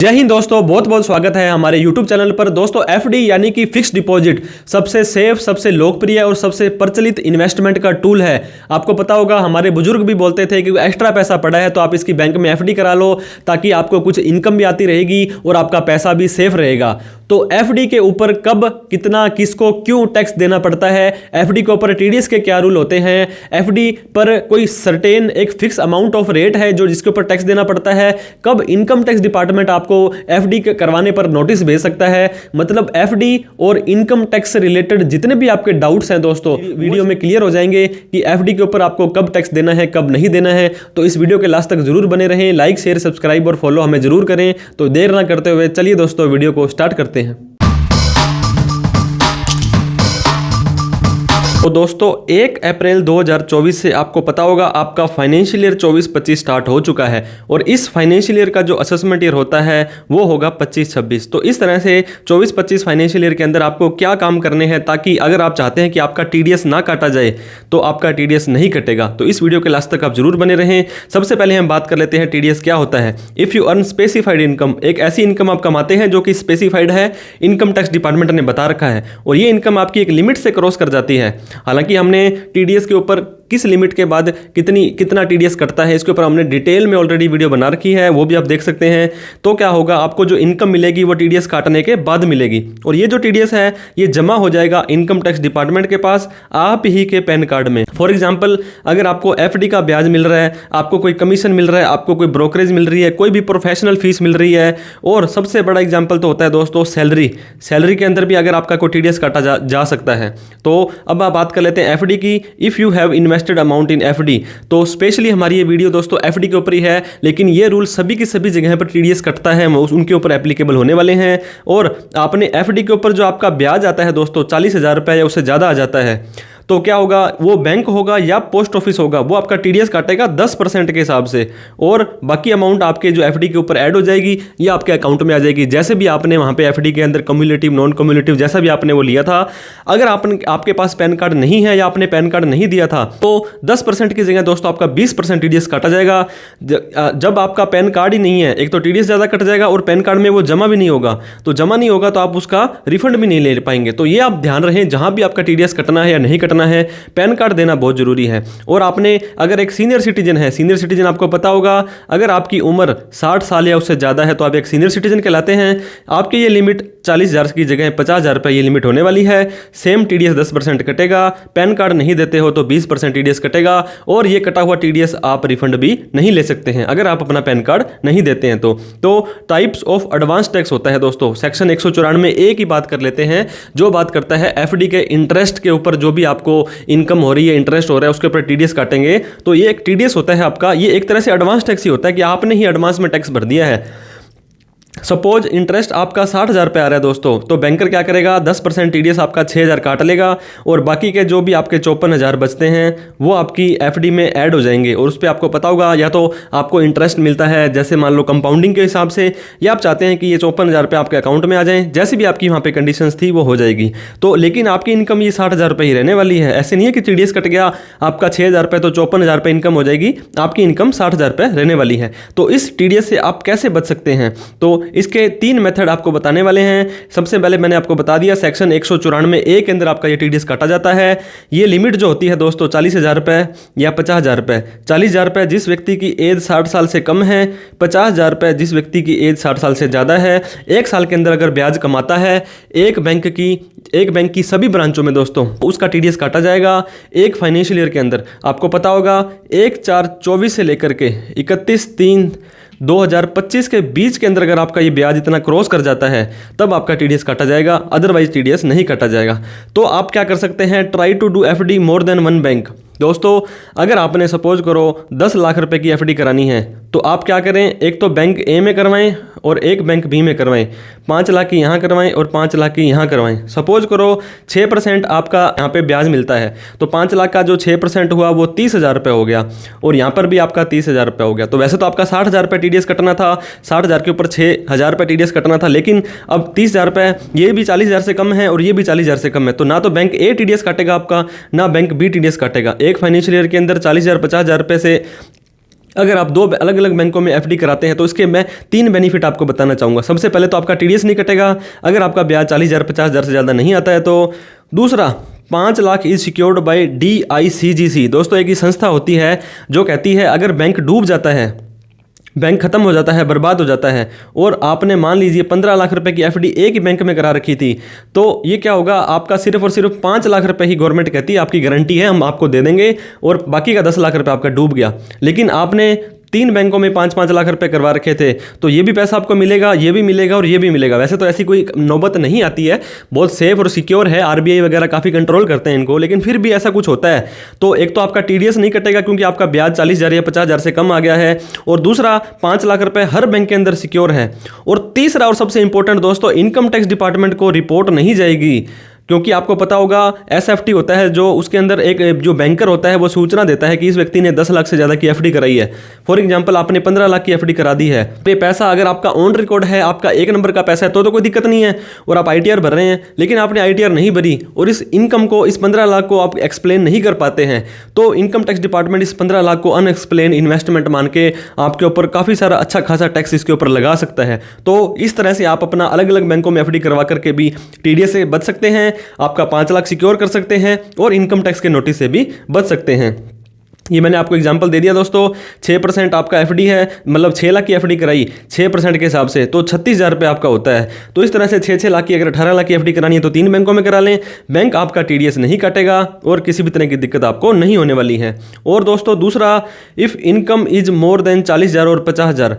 जय हिंद दोस्तों, बहुत बहुत स्वागत है हमारे YouTube चैनल पर। दोस्तों एफडी यानी कि फिक्स्ड डिपॉजिट सबसे सेफ, सबसे लोकप्रिय और सबसे प्रचलित इन्वेस्टमेंट का टूल है। आपको पता होगा, हमारे बुजुर्ग भी बोलते थे कि एक्स्ट्रा पैसा पड़ा है तो आप इसकी बैंक में एफडी करा लो, ताकि आपको कुछ इनकम भी आती रहेगी और आपका पैसा भी सेफ रहेगा। तो एफडी के ऊपर कब, कितना, किसको, क्यों टैक्स देना पड़ता है, एफडी के ऊपर टीडीएस के क्या रूल होते हैं, एफडी पर कोई सर्टेन एक फिक्स अमाउंट ऑफ रेट है जो जिसके ऊपर टैक्स देना पड़ता है, कब इनकम टैक्स डिपार्टमेंट आपको एफडी करवाने पर नोटिस भेज सकता है। मतलब एफडी और इनकम टैक्स से रिलेटेड जितने भी आपके डाउट्स हैं दोस्तों, वीडियो में क्लियर हो जाएंगे कि एफडी के ऊपर आपको कब टैक्स देना है, कब नहीं देना है। तो इस वीडियो के लास्ट तक जरूर बने रहें। लाइक, शेयर, सब्सक्राइब और फॉलो हमें जरूर करें। तो देर ना करते हुए चलिए दोस्तों वीडियो को स्टार्ट करते हैं। तो दोस्तों 1 अप्रैल 2024 से आपको पता होगा आपका फाइनेंशियल ईयर 24-25 स्टार्ट हो चुका है और इस फाइनेंशियल ईयर का जो असेसमेंट ईयर होता है वो होगा 25-26। तो इस तरह से 24-25 फाइनेंशियल ईयर के अंदर आपको क्या काम करने हैं, ताकि अगर आप चाहते हैं कि आपका टीडीएस ना काटा जाए तो आपका टीडीएस नहीं कटेगा। तो इस वीडियो के लास्ट तक आप जरूर बने रहें। सबसे पहले हम बात कर लेते हैं टीडीएस क्या होता है। If you earn specified income, एक ऐसी इनकम आप कमाते हैं जो कि स्पेसिफाइड है, इनकम टैक्स डिपार्टमेंट ने बता रखा है और ये इनकम आपकी एक लिमिट से क्रॉस कर जाती है। हालांकि हमने टीडीएस के ऊपर किस लिमिट के बाद कितना टीडीएस कटता है इसके ऊपर हमने डिटेल में ऑलरेडी वीडियो बना रखी है, वो भी आप देख सकते हैं। तो क्या होगा, आपको जो इनकम मिलेगी वो टीडीएस काटने के बाद मिलेगी और ये जो टीडीएस है ये जमा हो जाएगा इनकम टैक्स डिपार्टमेंट के पास आप ही के पैन कार्ड में। फॉर एग्जांपल, अगर आपको एफडी का ब्याज मिल रहा है, आपको कोई कमीशन मिल रहा है, आपको कोई ब्रोकरेज मिल रही है, कोई भी प्रोफेशनल फीस मिल रही है, और सबसे बड़ा एग्जाम्पल तो होता है दोस्तों सैलरी के अंदर भी अगर आपका कोई टीडीएस काटा जा सकता है। तो अब आप बात कर लेते हैं एफडी की। If you have invested amount in FD, तो स्पेशली हमारी ये वीडियो दोस्तों एफडी के ऊपर ही है, लेकिन ये रूल सभी की सभी जगह पर टीडीएस कटता है उनके ऊपर एप्लीकेबल होने वाले हैं। और आपने एफडी के ऊपर जो आपका ब्याज आता है दोस्तों 40,000 रुपये या उससे ज़्यादा आ जाता है, तो क्या होगा, वो बैंक होगा या पोस्ट ऑफिस होगा, वो आपका टीडीएस काटेगा 10% के हिसाब से और बाकी अमाउंट आपके जो एफडी के ऊपर ऐड हो जाएगी या आपके अकाउंट में आ जाएगी, जैसे भी आपने वहाँ पे एफडी के अंदर कम्युलेटिव, नॉन कम्युलेटिव जैसा भी आपने वो लिया था। अगर आपके पास पैन कार्ड नहीं है या आपने पैन कार्ड नहीं दिया था तो 10% की जगह दोस्तों आपका 20% टीडीएस काटा जाएगा। जब आपका पैन कार्ड ही नहीं है, एक तो टीडीएस ज़्यादा कट जाएगा और पैन कार्ड में वो जमा भी नहीं होगा, तो जमा नहीं होगा तो आप उसका रिफंड भी नहीं ले पाएंगे। तो ये आप ध्यान रखें, जहाँ भी आपका टीडीएस कटना है या नहीं कटना है, पैन कार्ड देना बहुत जरूरी है। और आपने अगर एक सीनियर सिटीजन है, सीनियर सिटीजन आपको पता होगा, अगर आपकी उम्र 60 साल या उससे ज़्यादा है तो आप एक सीनियर सिटीजन कहलाते हैं। आपके ये लिमिट 40,000 की जगह 50,000 रुपये ये लिमिट होने वाली है। सेम टीडीएस 10% कटेगा। पैन कार्ड नहीं देते हो तो 20% टीडीएस कटेगा और ये कटा हुआ टीडीएस आप रिफंड भी नहीं ले सकते हैं अगर आप अपना पैन कार्ड नहीं देते हैं तो टाइप्स ऑफ एडवांस टैक्स होता है दोस्तों, सेक्शन 194A की बात कर लेते हैं, जो बात करता है एफडी के इंटरेस्ट के ऊपर। जो भी आपको इनकम हो रही है, इंटरेस्ट हो रहा है, उसके ऊपर टीडीएस काटेंगे। तो ये एक टीडीएस होता है आपका, ये एक तरह से एडवांस टैक्स ही होता है कि आपने ही एडवांस में टैक्स भर दिया है। सपोज इंटरेस्ट आपका 60,000 रुपये आ रहा है दोस्तों, तो बैंकर क्या करेगा, 10% टीडीएस आपका 6,000 काट लेगा और बाकी के जो भी आपके 54,000 बचते हैं वो आपकी एफडी में ऐड हो जाएंगे। और उस पर आपको पता होगा, या तो आपको इंटरेस्ट मिलता है जैसे मान लो कंपाउंडिंग के हिसाब से, या आप चाहते हैं कि ये 54,000 रुपये आपके अकाउंट में आ जाएं, जैसे भी आपकी वहाँ पे कंडीशंस थी वो हो जाएगी। तो लेकिन आपकी इनकम ये 60,000 रुपये ही रहने वाली है। ऐसे नहीं है कि टीडीएस कट गया आपका 6,000 रुपये तो 54,000 रुपये इनकम हो जाएगी, आपकी इनकम 60,000 रुपये रहने वाली है। तो इस टीडीएस से आप कैसे बच सकते हैं, तो इसके 3 मेथड आपको बताने वाले हैं। सबसे पहले मैंने आपको बता दिया, सेक्शन 194A के अंदर आपका ये टीडीएस काटा जाता है। ये लिमिट जो होती है दोस्तों 40,000 रुपये या 50,000 रुपये। 40,000 रुपये जिस व्यक्ति की एज 60 साल से कम है, 50,000 रुपये जिस व्यक्ति की एज 60 साल से ज़्यादा है। 1 साल के अंदर अगर ब्याज कमाता है एक बैंक की सभी ब्रांचों में दोस्तों, उसका टीडीएस काटा जाएगा एक फाइनेंशियल ईयर के अंदर। आपको पता होगा 1/4/24 से लेकर के 31/3/2025 के बीच के अंदर अगर आपका ये ब्याज इतना क्रॉस कर जाता है तब आपका टीडीएस काटा जाएगा, अदरवाइज टीडीएस नहीं काटा जाएगा। तो आप क्या कर सकते हैं, try to do FD more than one bank. दोस्तों अगर आपने सपोज करो 10 लाख रुपए की एफडी करानी है तो आप क्या करें, एक तो बैंक ए में करवाएं और एक बैंक बी में करवाएं, 5 लाख की यहाँ करवाएं और 5 लाख की यहाँ करवाएं। सपोज करो 6% आपका यहाँ पे ब्याज मिलता है, तो 5 लाख का जो 6% हुआ वो 30,000 रुपये हो गया और यहाँ पर भी आपका 30,000 रुपये हो गया। तो वैसे तो आपका 60,000 रुपये टीडीएस कटना था, 60,000 के ऊपर 6,000 रुपये टीडीएस कटना था, लेकिन अब 30,000 रुपये ये भी 40,000 से कम है और ये भी 40,000 से कम है, तो ना तो बैंक ए टीडीएस काटेगा आपका, ना बैंक बी टीडीएस काटेगा। एक फाइनेंशियल ईयर के अंदर 40,000 50,000 रुपये से अगर आप दो अलग अलग बैंकों में एफडी कराते हैं तो इसके मैं 3 बेनिफिट आपको बताना चाहूँगा। सबसे पहले तो आपका टीडीएस नहीं कटेगा अगर आपका ब्याज 40,000 50,000 से ज़्यादा नहीं आता है तो। दूसरा, 5 lakh is secured by DICGC। दोस्तों एक ही संस्था होती है जो कहती है अगर बैंक डूब जाता है, बैंक खत्म हो जाता है, बर्बाद हो जाता है, और आपने मान लीजिए 15 लाख रुपए की एफडी एक ही बैंक में करा रखी थी, तो ये क्या होगा, आपका सिर्फ और सिर्फ 5 लाख रुपए ही गवर्नमेंट कहती है आपकी गारंटी है, हम आपको दे देंगे, और बाकी का 10 लाख रुपए आपका डूब गया। लेकिन आपने 3 बैंकों में 5-5 लाख रुपए करवा रखे थे तो ये भी पैसा आपको मिलेगा, ये भी मिलेगा और ये भी मिलेगा। वैसे तो ऐसी कोई नौबत नहीं आती है, बहुत सेफ और सिक्योर है, आरबीआई वगैरह काफ़ी कंट्रोल करते हैं इनको, लेकिन फिर भी ऐसा कुछ होता है तो एक तो आपका टीडीएस नहीं कटेगा क्योंकि आपका ब्याज 40,000 या 50,000 से कम आ गया है, और दूसरा 5 लाख रुपए हर बैंक के अंदर सिक्योर है, और तीसरा और सबसे इंपॉर्टेंट दोस्तों, इनकम टैक्स डिपार्टमेंट को रिपोर्ट नहीं जाएगी, क्योंकि आपको पता होगा एसएफटी होता है जो उसके अंदर एक जो बैंकर होता है वो सूचना देता है कि इस व्यक्ति ने 10 लाख से ज़्यादा की एफडी कराई है। फॉर एग्जांपल आपने 15 लाख की एफडी करा दी है, ये पैसा अगर आपका ऑन रिकॉर्ड है, आपका 1 नंबर का पैसा है तो कोई दिक्कत नहीं है, और आप आईटीआर भर रहे हैं, लेकिन आपने आईटीआर नहीं भरी और इस इनकम को, इस 15 लाख को आप एक्सप्लेन नहीं कर पाते हैं, तो इनकम टैक्स डिपार्टमेंट इस 15 लाख को अनएक्सप्लेन इन्वेस्टमेंट मान के आपके ऊपर काफ़ी सारा अच्छा खासा टैक्स इसके ऊपर लगा सकता है। तो इस तरह से आप अपना अलग अलग बैंकों में एफडी करवा करके भी टीडीएस से बच सकते हैं, आपका 5 लाख सिक्योर कर सकते हैं, और इनकम टैक्स के नोटिस से भी बच सकते हैं। ये मैंने आपको एग्जांपल दे दिया दोस्तों। 6% आपका एफडी है, मतलब 6 लाख की एफडी कराई 6% के हिसाब से तो 36,000 रुपये आपका होता है। तो इस तरह से 6 लाख की, अगर 18 लाख की एफडी करानी है तो 3 बैंकों में करा लें, बैंक आपका टीडीएस नहीं काटेगा और किसी भी तरह की दिक्कत आपको नहीं होने वाली है। और दोस्तों दूसरा, if income is more than 40,000 और 50,000,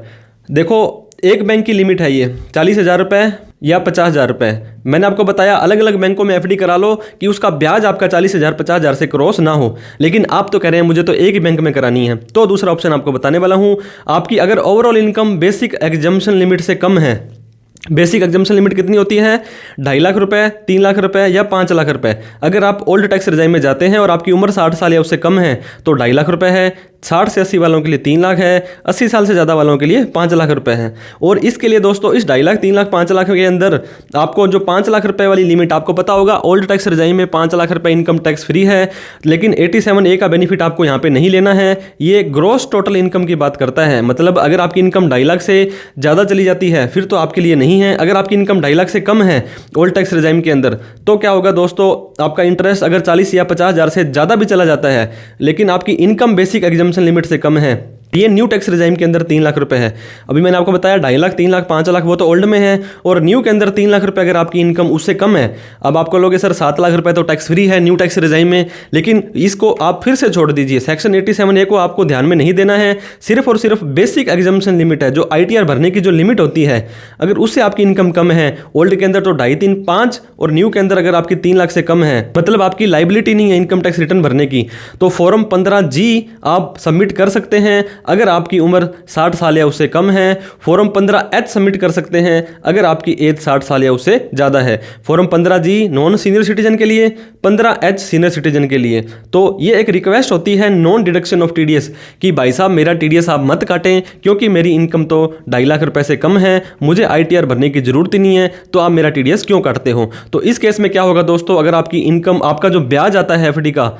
देखो एक बैंक की लिमिट है ये 40,000 रुपये या 50,000 रुपये। मैंने आपको बताया अलग अलग बैंकों में एफडी करा लो कि उसका ब्याज आपका 40,000 50,000 से क्रॉस ना हो, लेकिन आप तो कह रहे हैं मुझे तो एक ही बैंक में करानी है, तो दूसरा ऑप्शन आपको बताने वाला हूँ। आपकी अगर overall income basic exemption limit से कम है, बेसिक एग्जम्पशन लिमिट कितनी होती है, 2.5 लाख रुपए, 3 लाख रुपए या 5 लाख रुपए। अगर आप ओल्ड टैक्स रिजाइम में जाते हैं और आपकी उम्र 60 साल या उससे कम है तो 2.5 लाख रुपए है, 60 से 80 वालों के लिए 3 लाख है, 80 साल से ज़्यादा वालों के लिए 5 लाख रुपए है। और इसके लिए दोस्तों इस 2.5 लाख, 3 लाख, 5 लाख के अंदर आपको जो 5 लाख रुपए वाली लिमिट, आपको पता होगा ओल्ड टैक्स रिजाइम में 5 लाख रुपए इनकम टैक्स फ्री है, लेकिन 87A का बेनिफिट आपको यहाँ पे नहीं लेना है। ये ग्रॉस टोटल इनकम की बात करता है, मतलब अगर आपकी इनकम 2.5 लाख से ज़्यादा चली जाती है फिर तो आपके लिए नहीं है। अगर आपकी इनकम 2.5 लाख से कम है ओल्ड टैक्स रिजाइम के अंदर तो क्या होगा दोस्तों, आपका इंटरेस्ट अगर 40 या 50,000 से ज़्यादा भी चला जाता है लेकिन आपकी इनकम बेसिक एग्जम्पशन लिमिट से कम है, ये न्यू टैक्स रिजाइम के अंदर 3 लाख रुपए है। अभी मैंने आपको बताया 2.5 लाख, 3 लाख, 5 लाख वो तो ओल्ड में है, और न्यू के अंदर 3 लाख रुपए अगर आपकी इनकम उससे कम है। अब आपको लोगे सर 7 लाख रुपए तो टैक्स फ्री है न्यू टैक्स रिजाइम में, लेकिन इसको आप फिर से छोड़ दीजिए, सेक्शन 87A को आपको ध्यान में नहीं देना है। सिर्फ और सिर्फ बेसिक एग्जम्पशन लिमिट है, जो आईटीआर भरने की जो लिमिट होती है, अगर उससे आपकी इनकम कम है, ओल्ड के अंदर तो 2.5, 3, 5, और न्यू के अंदर अगर आपकी 3 लाख से कम है, मतलब आपकी लाइबिलिटी नहीं है इनकम टैक्स रिटर्न भरने की, तो फॉर्म 15G आप सबमिट कर सकते हैं। अगर आपकी उम्र 60 साल या उससे कम है, फॉर्म 15H सबमिट कर सकते हैं अगर आपकी एज 60 साल या उससे ज़्यादा है। Form 15G non senior citizen के लिए, 15H सीनियर सिटीजन के लिए। तो ये एक रिक्वेस्ट होती है नॉन डिडक्शन ऑफ टीडीएस कि भाई साहब मेरा टीडीएस आप मत काटें क्योंकि मेरी इनकम तो 2.5 लाख रुपए से कम है, मुझे आईटीआर भरने की जरूरत ही नहीं है, तो आप मेरा टीडीएस क्यों काटते हो। तो इस केस में क्या होगा दोस्तों, अगर आपकी इनकम, आपका जो ब्याज आता है एफडी का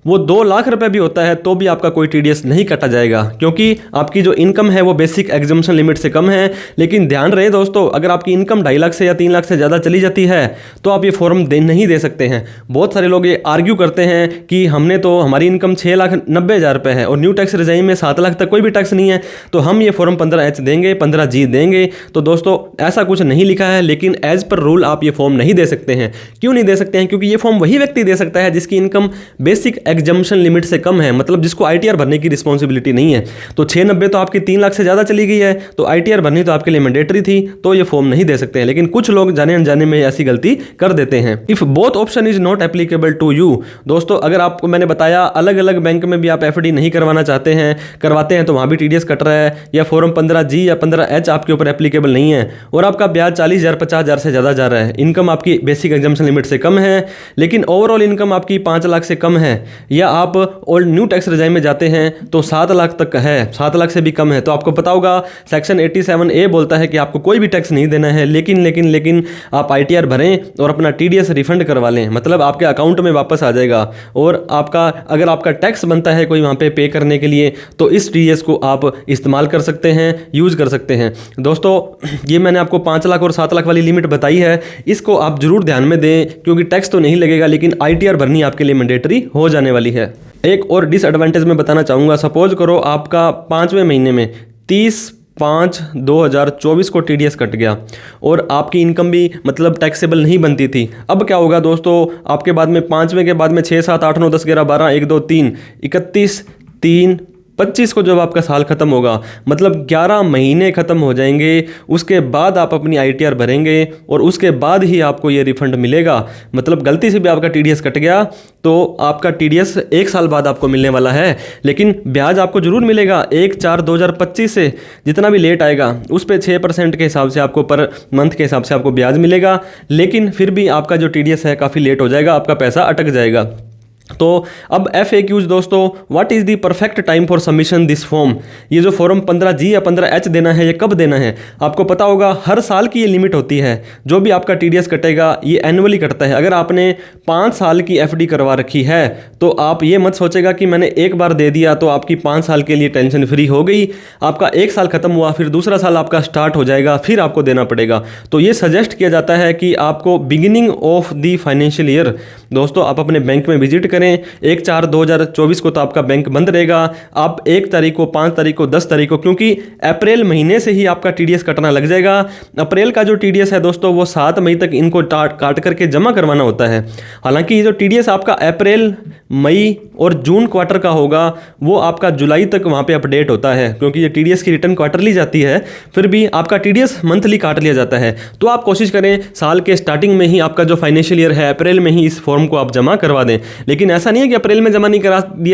वो 2 लाख रुपए भी होता है तो भी आपका कोई टीडीएस नहीं काटा जाएगा, क्योंकि आपकी जो इनकम है वो बेसिक एग्जम्पशन लिमिट से कम है। लेकिन ध्यान रहे दोस्तों, अगर आपकी इनकम 2.5 लाख से या 3 लाख से ज़्यादा चली जाती है तो आप ये फॉर्म नहीं दे सकते हैं। बहुत सारे लोग ये आर्ग्यू करते हैं कि हमने तो, हमारी इनकम 6,90,000 रुपये है और न्यू टैक्स रिजाइम में 7 लाख तक कोई भी टैक्स नहीं है, तो हम ये फॉर्म 15H देंगे, 15G देंगे। तो दोस्तों ऐसा कुछ नहीं लिखा है, लेकिन एज पर रूल आप ये फॉर्म नहीं दे सकते हैं। क्यों नहीं दे सकते हैं, क्योंकि ये फॉर्म वही व्यक्ति दे सकता है जिसकी इनकम बेसिक एग्जम्पशन लिमिट से कम है, मतलब जिसको आईटीआर भरने की रिस्पॉन्सिबिलिटी नहीं है। तो 690 तो आपकी 3 लाख से ज़्यादा चली गई है, तो आईटीआर भरनी तो आपके लिए मैंडेटरी थी, तो ये फॉर्म नहीं दे सकते हैं। लेकिन कुछ लोग जाने अनजाने में ऐसी गलती कर देते हैं। If both option is not applicable to you, दोस्तों अगर आपको मैंने बताया अलग अलग बैंक में भी आप एफडी नहीं करवाना चाहते हैं, करवाते हैं तो वहाँ भी टीडीएस कट रहा है, या फॉर्म 15G या 15H आपके ऊपर एप्लीकेबल नहीं है, और आपका ब्याज 40,000 50,000 से ज़्यादा जा रहा है, इनकम आपकी बेसिक एग्जम्पशन लिमिट से कम है, लेकिन ओवरऑल इनकम आपकी 5 लाख से कम है, या आप ओल्ड न्यू टैक्स रिजाइम में जाते हैं तो 7 लाख तक है, 7 लाख से भी कम है, तो आपको पता होगा सेक्शन 87A बोलता है कि आपको कोई भी टैक्स नहीं देना है, लेकिन आप ITR भरें और अपना TDS रिफंड करवा लें, मतलब आपके अकाउंट में वापस आ जाएगा। और आपका अगर आपका टैक्स बनता है कोई वहाँ पे करने के लिए तो इस TDS को आप इस्तेमाल कर सकते हैं, यूज़ कर सकते हैं। दोस्तों ये मैंने आपको 5 लाख और 7 लाख वाली लिमिट बताई है, इसको आप जरूर ध्यान में दें क्योंकि टैक्स तो नहीं लगेगा लेकिन ITR भरनी आपके लिए मैंडेटरी हो जाने वाली है। एक और डिसएडवांटेज मैं बताना चाहूँगा, सपोज करो आपका 5वें महीने में 30/5/2024 को TDS कट गया और आपकी इनकम भी मतलब टैक्सेबल नहीं बनती थी। अब क्या होगा दोस्तों, आपके बाद में 5वें के बाद में 6, 7, 8, 9, 10, 11, 12, 1, 2, 3, 31, 3, 25 को जब आपका साल खत्म होगा, मतलब 11 महीने खत्म हो जाएंगे, उसके बाद आप अपनी ITR भरेंगे और उसके बाद ही आपको ये रिफंड मिलेगा। मतलब गलती से भी आपका TDS कट गया तो आपका TDS 1 साल बाद आपको मिलने वाला है, लेकिन ब्याज आपको जरूर मिलेगा। 1/4/2025 से जितना भी लेट आएगा उस पर 6% के हिसाब से आपको पर मंथ के हिसाब से आपको ब्याज मिलेगा, लेकिन फिर भी आपका जो TDS है काफ़ी लेट हो जाएगा, आपका पैसा अटक जाएगा। तो अब FAQs दोस्तों, what is the perfect time for submission this form. ये जो फॉर्म 15G या 15H देना है ये कब देना है, आपको पता होगा हर साल की ये लिमिट होती है। जो भी आपका TDS कटेगा ये एनुअली कटता है। अगर आपने 5 साल की FD करवा रखी है तो आप ये मत सोचेगा कि मैंने एक बार दे दिया तो आपकी 5 साल के लिए टेंशन फ्री हो गई। आपका 1 साल खत्म हुआ, फिर दूसरा साल आपका स्टार्ट हो जाएगा, फिर आपको देना पड़ेगा। तो ये सजेस्ट किया जाता है कि आपको beginning of the financial year दोस्तों आप अपने बैंक में विजिट करें। 1/4/2024 को तो आपका बैंक बंद रहेगा, आप 1 तारीख को, 5 तारीख को, 10 तारीख को, क्योंकि अप्रैल महीने से ही आपका TDS कटना लग जाएगा। अप्रैल का जो TDS है दोस्तों वो 7 मई तक इनको काट करके जमा करवाना होता है। हालांकि ये जो TDS आपका अप्रैल, मई और जून क्वार्टर का होगा वो आपका जुलाई तक वहाँ पे अपडेट होता है, क्योंकि ये TDS की रिटर्न क्वार्टरली जाती है, फिर भी आपका TDS मंथली काट लिया जाता है। तो आप कोशिश करें साल के स्टार्टिंग में ही आपका जो फाइनेंशियल ईयर है अप्रैल में ही इस फॉर्म को आप जमा करवा दें। लेकिन ऐसा नहीं है कि अप्रैल में जमा नहीं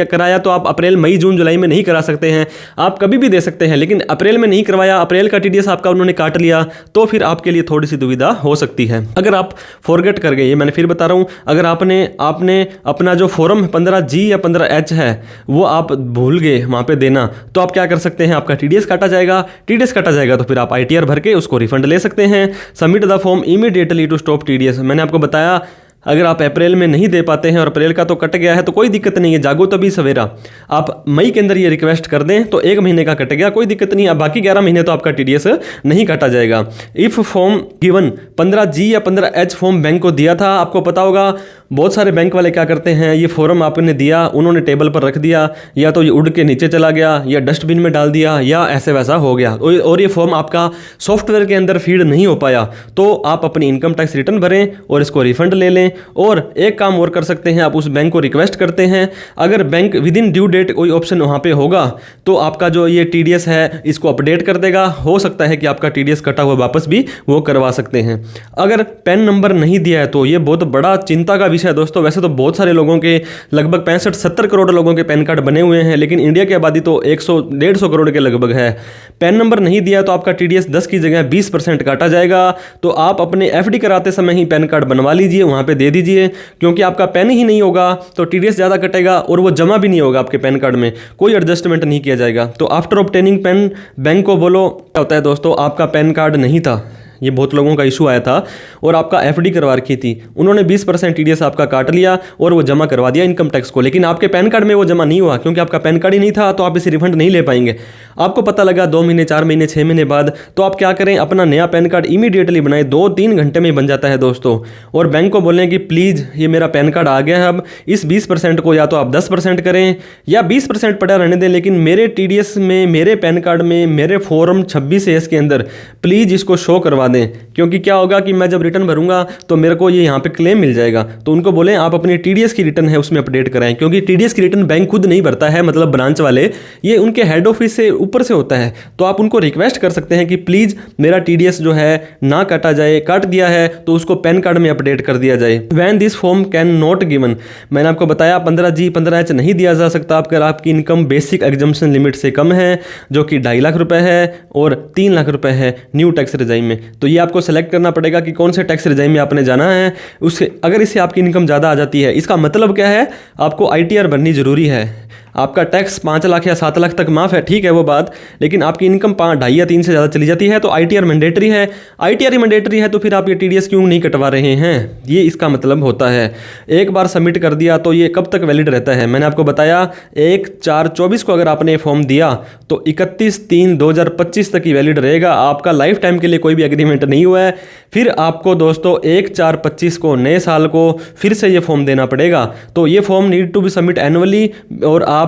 कराया तो आप अप्रैल, मई, जून, जुलाई में नहीं करा सकते हैं, आप कभी भी दे सकते हैं। लेकिन अप्रैल में नहीं करवाया, अप्रैल का TDS आपका उन्होंने काट लिया तो फिर आपके लिए थोड़ी सी दुविधा हो सकती है। अगर आप फॉरगेट कर गए, ये मैंने फिर बता रहा हूँ, अगर आपने अपना जो फॉर्म 15G या 15H है वो आप भूल गए वहाँ पे देना, तो आप क्या कर सकते हैं, आपका TDS काटा जाएगा। TDS काटा जाएगा तो फिर आप ITR भर के उसको रिफंड ले सकते हैं। Submit the form immediately to stop TDS। मैंने आपको बताया अगर आप अप्रैल में नहीं दे पाते हैं और अप्रैल का तो कट गया है तो कोई दिक्कत नहीं है, जागो तभी सवेरा। आप मई के अंदर ये रिक्वेस्ट कर दें तो 1 महीने का कट गया, कोई दिक्कत नहीं है, बाकी 11 महीने तो आपका TDS नहीं काटा जाएगा। इफ़ फॉर्म गिवन 15G या 15H फॉर्म बैंक को दिया था, आपको पता होगा बहुत सारे बैंक वाले क्या करते हैं, ये फॉर्म आपने दिया, उन्होंने टेबल पर रख दिया, या तो ये उड़ के नीचे चला गया या डस्टबिन में डाल दिया या ऐसे वैसा हो गया और ये फॉर्म आपका सॉफ्टवेयर के अंदर फीड नहीं हो पाया, तो आप अपनी इनकम टैक्स रिटर्न भरें और इसको रिफंड ले लें। और एक काम और कर सकते हैं, आप उस बैंक को रिक्वेस्ट करते हैं, अगर bank within due date कोई ऑप्शन वहाँ पे होगा तो आपका जो ये TDS है इसको अपडेट कर देगा। हो सकता है कि आपका TDS कटा हुआ वापस भी वो करवा सकते हैं। अगर पैन नंबर नहीं दिया है तो ये बहुत बड़ा चिंता का विषय है दोस्तों। वैसे तो बहुत सारे लोगों के लगभग 65-70 करोड़ लोगों के पैन कार्ड बने हुए हैं, लेकिन इंडिया की आबादी तो 100-150 करोड़ के लगभग है। पैन नंबर नहीं दिया तो आपका TDS 10 की जगह 20% काटा जाएगा। तो आप अपने FD कराते समय ही पैन कार्ड बनवा लीजिए, वहाँ पे दे दीजिए, क्योंकि आपका पैन ही नहीं होगा तो TDS ज़्यादा कटेगा और वो जमा भी नहीं होगा आपके पैन कार्ड में, कोई एडजस्टमेंट नहीं किया जाएगा। तो आफ्टर ऑब्टेनिंग पैन, बैंक को बोलो क्या होता है दोस्तों, आपका पैन कार्ड नहीं था, ये बहुत लोगों का इशू आया था, और आपका FD करवा रखी थी, उन्होंने 20% TDS आपका काट लिया और वो जमा करवा दिया इनकम टैक्स को, लेकिन आपके पैन कार्ड में वो जमा नहीं हुआ क्योंकि आपका पैन कार्ड ही नहीं था, तो आप इसे रिफंड नहीं ले पाएंगे। आपको पता लगा 2 महीने, 4 महीने, 6 महीने बाद, तो आप क्या करें, अपना नया पैन कार्ड इमीडिएटली बनाएं, 2-3 घंटे में बन जाता है दोस्तों। और बैंक को बोलें कि प्लीज़ ये मेरा पैन कार्ड आ गया है, अब इस 20% को या तो आप 10% करें या 20% पड़ा रहने दें, लेकिन मेरे TDS में, मेरे पैन कार्ड में, मेरे फॉर्म 26A के अंदर प्लीज़ इसको शो करवा दें, क्योंकि क्या होगा कि मैं जब रिटर्न भरूंगा तो मेरे को ये यहाँ पे क्लेम मिल जाएगा। तो उनको बोलें आप अपनी TDS की रिटर्न है उसमें अपडेट कराएं, क्योंकि TDS की रिटर्न बैंक खुद नहीं भरता है, मतलब ब्रांच वाले, ये उनके हेड ऑफिस से ऊपर से होता है। तो आप उनको रिक्वेस्ट कर सकते हैं कि प्लीज़ मेरा TDS जो है ना काटा जाए, काट दिया है तो उसको पैन कार्ड में अपडेट कर दिया जाए। When this form can not given, मैंने आपको बताया 15G 15H नहीं दिया जा सकता अगर आपकी इनकम बेसिक एग्जम्पशन लिमिट से कम है, जो कि 2.5 लाख रुपए है और 3 लाख रुपए है न्यू टैक्स रेजाइम में। तो ये आपको सेलेक्ट करना पड़ेगा कि कौन से टैक्स रिजाइम में आपने जाना है। उससे अगर इससे आपकी इनकम ज़्यादा आ जाती है, इसका मतलब क्या है, आपको ITR भरनी ज़रूरी है। आपका टैक्स 5 लाख या 7 लाख तक माफ़ है, ठीक है वो बात, लेकिन आपकी इनकम 2.5 या 3 से ज़्यादा चली जाती है तो ITR मैंडेटरी है। ITR मैंडेटरी है तो फिर आप ये TDS क्यों नहीं कटवा रहे हैं, ये इसका मतलब होता है। एक बार सबमिट कर दिया तो ये कब तक वैलिड रहता है, मैंने आपको बताया 1/4/24 को अगर आपने फॉर्म दिया तो 31/3/2025 तक ही वैलिड रहेगा। आपका लाइफ टाइम के लिए कोई भी एग्रीमेंट नहीं हुआ है। फिर आपको दोस्तों 1/4/25 को, नए साल को फिर से ये फॉर्म देना पड़ेगा। तो ये form need to be submit annually और आप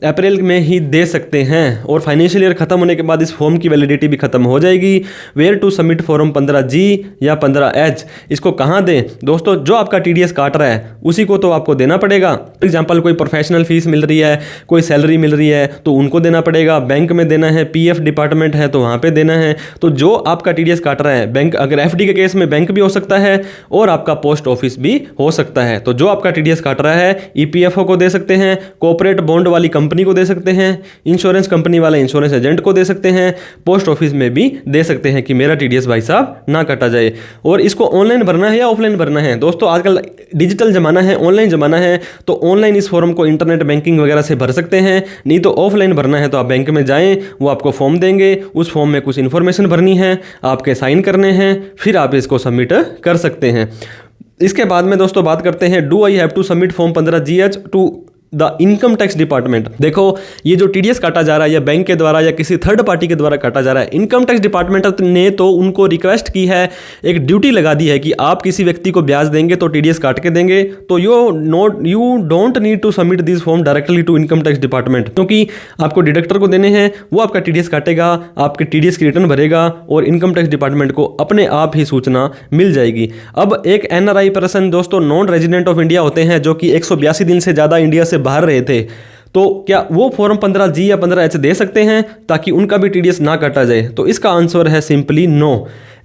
अप्रैल में ही दे सकते हैं और फाइनेंशियल ईयर खत्म होने के बाद इस फॉर्म की वैलिडिटी भी खत्म हो जाएगी। Where to submit form 15G या 15H, इसको कहाँ दें दोस्तों, जो आपका TDS काट रहा है उसी को तो आपको देना पड़ेगा। फॉर एग्जाम्पल कोई प्रोफेशनल फीस मिल रही है, कोई सैलरी मिल रही है तो उनको देना पड़ेगा, बैंक में देना है, PF डिपार्टमेंट है तो वहाँ पे देना है। तो जो आपका TDS काट रहा है, बैंक अगर FD के केस में बैंक भी हो सकता है और आपका पोस्ट ऑफिस भी हो सकता है। तो जो आपका TDS काट रहा है EPFO को दे सकते हैं, कॉर्पोरेट बॉन्ड वाली कंपनी को दे सकते हैं, इंश्योरेंस कंपनी वाले इंश्योरेंस एजेंट को दे सकते हैं, पोस्ट ऑफिस में भी दे सकते हैं कि मेरा TDS भाई साहब ना काटा जाए। और इसको ऑनलाइन भरना है या ऑफलाइन भरना है दोस्तों, आजकल डिजिटल जमाना है, ऑनलाइन जमाना है, तो ऑनलाइन इस फॉर्म को इंटरनेट बैंकिंग वगैरह से भर सकते हैं। नहीं तो ऑफलाइन भरना है तो आप बैंक में जाएं, वो आपको फॉर्म देंगे, उस फॉर्म में कुछ इन्फॉर्मेशन भरनी है, आपके साइन करने हैं, फिर आप इसको सबमिट कर सकते हैं। इसके बाद में दोस्तों बात करते हैं, do I have to submit form 15GH to the income tax department. देखो ये जो TDS काटा जा रहा है या बैंक के द्वारा या किसी थर्ड पार्टी के द्वारा काटा जा रहा है, इनकम टैक्स डिपार्टमेंट ने तो उनको रिक्वेस्ट की है, एक ड्यूटी लगा दी है कि आप किसी व्यक्ति को ब्याज देंगे तो TDS काट के देंगे, तो you don't need to submit this form directly to income tax department, क्योंकि आपको डिडक्टर को देने हैं, वो आपका TDS काटेगा, आपके TDS की रिटर्न भरेगा और इनकम टैक्स डिपार्टमेंट को अपने आप ही सूचना मिल जाएगी। अब एक NRI पर्सन दोस्तों नॉन रेजिडेंट ऑफ इंडिया होते हैं जो कि 182 दिन से ज़्यादा इंडिया से बाहर रहे थे, तो क्या वो फॉर्म 15G या 15H दे सकते हैं ताकि उनका भी TDS ना काटा जाए? तो इसका आंसर है simply no.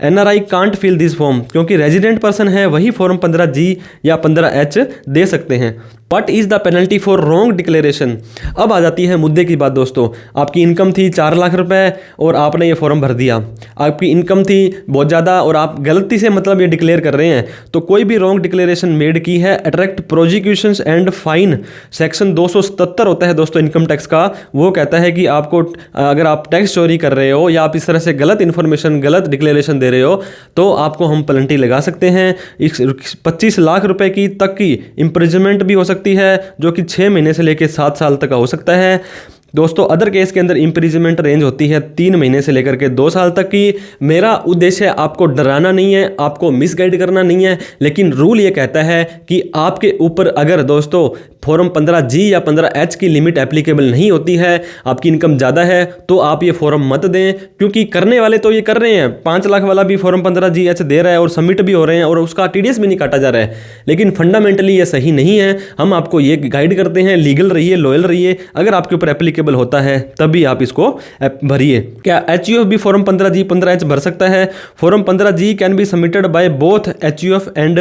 NRI can't fill this form, क्योंकि रेजिडेंट पर्सन है वही फॉर्म 15G या 15H दे सकते हैं। What is the penalty for wrong declaration? अब आ जाती है मुद्दे की बात दोस्तों। आपकी इनकम थी 4 लाख रुपए और आपने ये फॉर्म भर दिया, आपकी इनकम थी बहुत ज़्यादा और आप गलती से मतलब ये डिक्लेयर कर रहे हैं, तो कोई भी रॉन्ग डिक्लेरेशन मेड की है, attract prosecutions and fine. Section 277 होता है दोस्तों इनकम टैक्स का, वो कहता है कि आपको अगर आप टैक्स चोरी कर रहे हो या आप इस तरह से गलत इन्फॉर्मेशन, गलत डिक्लेरेशन दे रहे हो तो आपको हम पेनल्टी लगा सकते हैं। 25 लाख रुपए की तक की इम्प्रिजनमेंट भी हो सकती है, जो कि 6 महीने से लेकर 7 साल तक का हो सकता है। दोस्तों अदर केस के अंदर इम्प्रिजनमेंट रेंज होती है 3 महीने से लेकर के 2 साल तक की। मेरा उद्देश्य आपको डराना नहीं है, आपको मिसगाइड करना नहीं है, लेकिन रूल ये कहता है कि आपके ऊपर अगर दोस्तों फॉर्म 15G या 15H की लिमिट एप्लीकेबल नहीं होती है, आपकी इनकम ज़्यादा है, तो आप ये फॉर्म मत दें, क्योंकि करने वाले तो ये कर रहे हैं। 5 लाख वाला भी फॉर्म 15GH दे रहा है और सबमिट भी हो रहे हैं और उसका TDS भी नहीं काटा जा रहा है, लेकिन फंडामेंटली ये सही नहीं है। हम आपको ये गाइड करते हैं, लीगल रहिए, लॉयल रहिए, अगर आपके ऊपर एप्लीकेबल होता है तभी आप इसको भरिए। क्या HUF भी फॉर्म 15G 15H भर सकता है? Form 15G can be submitted by both HUF and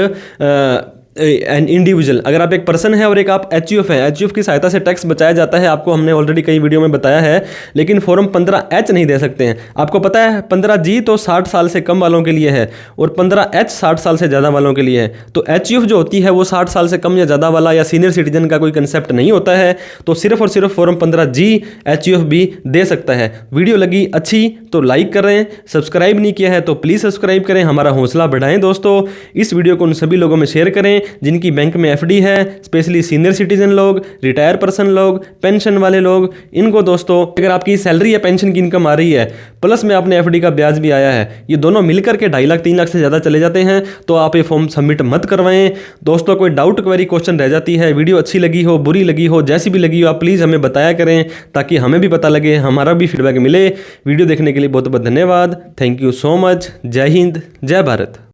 an individual. अगर आप एक पर्सन है और एक आप HUF है, HUF की सहायता से टैक्स बचाया जाता है, आपको हमने ऑलरेडी कई वीडियो में बताया है, लेकिन फॉर्म 15H नहीं दे सकते हैं। आपको पता है 15G तो 60 साल से कम वालों के लिए है और 15H 60 साल से ज़्यादा वालों के लिए है। तो HUF जो होती है वो 60 साल से कम या ज़्यादा वाला या सीनियर सिटीजन का कोई कंसेप्ट नहीं होता है, तो सिर्फ और सिर्फ फॉर्म 15G HUF भी दे सकता है। वीडियो लगी अच्छी तो लाइक करें, सब्सक्राइब नहीं किया है तो प्लीज़ सब्सक्राइब करें, हमारा हौसला बढ़ाएं दोस्तों। इस वीडियो को उन सभी लोगों में शेयर करें जिनकी बैंक में FD है, स्पेशली सीनियर सिटीजन लोग, रिटायर पर्सन लोग, पेंशन वाले लोग। इनको दोस्तों अगर आपकी सैलरी या पेंशन की इनकम आ रही है प्लस में आपने FD का ब्याज भी आया है, ये दोनों मिलकर के 2.5 लाख 3 लाख से ज़्यादा चले जाते हैं, तो आप ये फॉर्म सबमिट मत करवाएं दोस्तों। कोई डाउट क्वेरी क्वेश्चन रह जाती है, वीडियो अच्छी लगी हो, बुरी लगी हो, जैसी भी लगी हो, आप प्लीज़ हमें बताया करें ताकि हमें भी पता लगे, हमारा भी फीडबैक मिले। वीडियो देखने के लिए बहुत बहुत धन्यवाद। Thank you so much. जय हिंद, जय भारत।